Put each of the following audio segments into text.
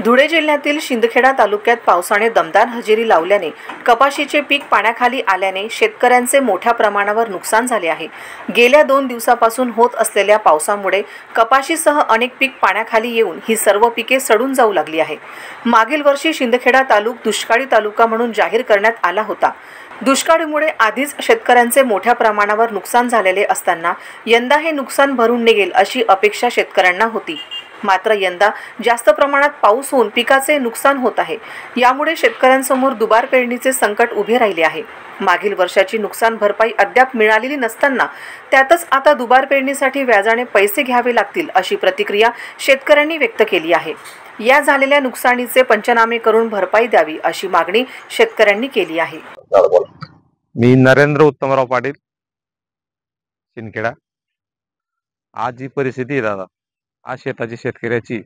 धुळे जिल्ह्यातील शिंदखेडा तालुक्यात पावसाने दमदार हजेरी लावल्याने कपाशीचे पीक पाण्याखाली आल्याने शेतकऱ्यांचे मोठ्या प्रमाणावर नुकसान झाले आहे। गेल्या 2 दिवसापासून होत असलेल्या पावसामुळे कपाशीसह अनेक पीक पाण्याखाली येऊन ही सर्व पिके सडून जाऊ लागली आहे। मागील वर्षी शिंदखेडा तालुका दुष्काळी तालुका म्हणून जाहीर करण्यात आला होता। दुष्काळीमुळे आधीच शेतकऱ्यांचे मोठ्या प्रमाणावर नुकसान झालेले असताना यंदा हे नुकसान भरून निघेल अशी अपेक्षा शेतकऱ्यांना होती। मात्र यंदा जास्त प्रमाणात पाऊस होऊन पिकाचे नुकसान होत आहे। यामुळे शेतकऱ्यांसमोर दुबार पेरणीचे संकट उभे राहिले आहे। मागील वर्षाची नुकसान भरपाई अद्याप मिळालेली नसताना त्यातच आता दुबार पेरणीसाठी व्याजाने पैसे घ्यावे लागतील अशी प्रतिक्रिया शेतकऱ्यांनी व्यक्त केली आहे। या झालेल्या नुकसानीचे पंचनामे करून भरपाई द्यावी अशी मागणी शेतकऱ्यांनी केली आहे। मी नरेंद्र उत्तमराव पाटील, शिंदखेडा। आज जी परिस्थिती आहे दादा, आज शेताची शेतकऱ्याची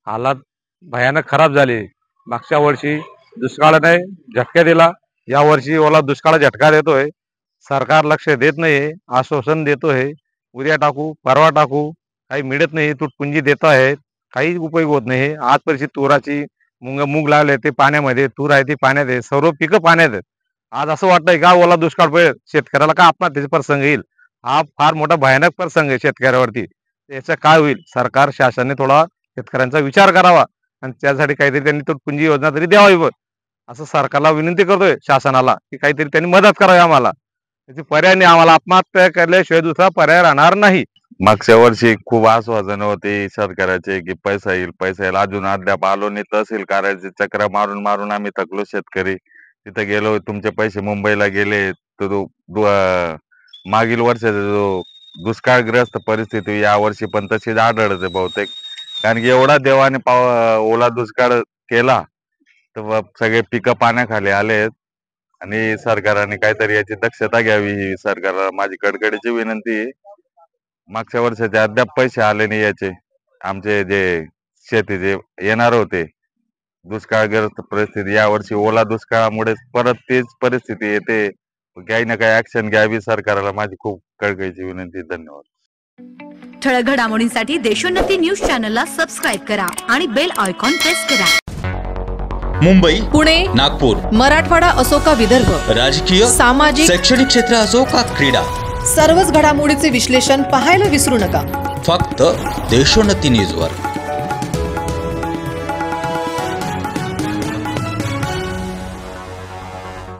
हालत भयानक खराब झाली। मागच्या वर्षी दुष्काळाने झटका दिला, या वर्षी ओला दुष्काळ झटका देतोय। सरकार लक्ष देत नाही, आश्वासन देतोय उद्या टाकू परवा टाकू, काही मिळत नाही, तुटपुंजी देत आहेत, काही उपयोग होत नाही। आज परिस्थिती तुराची मूग लागले ते पाण्यामध्ये, तूर आहे ती पाण्यात आहे, सर्व पिकं पाण्यात आहेत। आज असं वाटतंय का ओला दुष्काळ पडेल, शेतकऱ्याला का आत्महत्येचा प्रसंग येईल। हा फार मोठा भयानक प्रसंग आहे शेतकऱ्यावरती। याचा काय होईल, सरकार शासनाने थोडा शेतकऱ्यांचा विचार करावा आणि त्यासाठी काहीतरी त्यांनी तुटपुंजी योजना तरी द्यावी बघ, असं सरकारला विनंती करतोय शासनाला की काहीतरी त्यांनी मदत करावी आम्हाला। त्याची पर्याय नाही, आम्हाला आत्महत्या केल्याशिवाय दुसरा पर्याय राहणार नाही। मागच्या वर्षी खूप आश्वासन होते शेतकऱ्याचे की पैसा येईल, अजून अद्याप आलो नाही। तहसील कार्यालयाचे चक्र मारून मारून आम्ही थकलो शेतकरी। तिथे गेलो, तुमचे पैसे मुंबईला गेले। तो मागील वर्षाचा जो दुष्काळग्रस्त परिस्थिती या वर्षी पण तशीच आढळते बहुतेक, कारण की एवढा देवाने ओला दुष्काळ केला तर सगळे पिकं पाण्याखाली आलेत आणि सरकारने काहीतरी याची दक्षता घ्यावी ही सरकारला माझी कडकडीची विनंती आहे। मागच्या वर्षाचे अद्याप पैसे आले नाही याचे, आमचे जे शेतीचे येणार होते। दुष्काळग्रस्त परिस्थिती या वर्षी ओला दुष्काळामुळे परत तीच परिस्थिती येते, काही ना काही ऍक्शन घ्यावी सरकारला माझी खूप कळकळीची विनंती। धन्यवाद। ठळक घडामोडींसाठी देशोन्नती न्यूज चॅनलला सबस्क्राइब करा आणि बेल आयकॉन प्रेस करा। मुंबई, पुणे, नागपूर, मराठवाडा असो का विदर्भ, राजकीय, सामाजिक, शैक्षणिक क्षेत्र असो का क्रीडा, सर्वच घडामोडीचे विश्लेषण पाहायला विसरू नका। फक्त देशोन्नती न्यूजवर।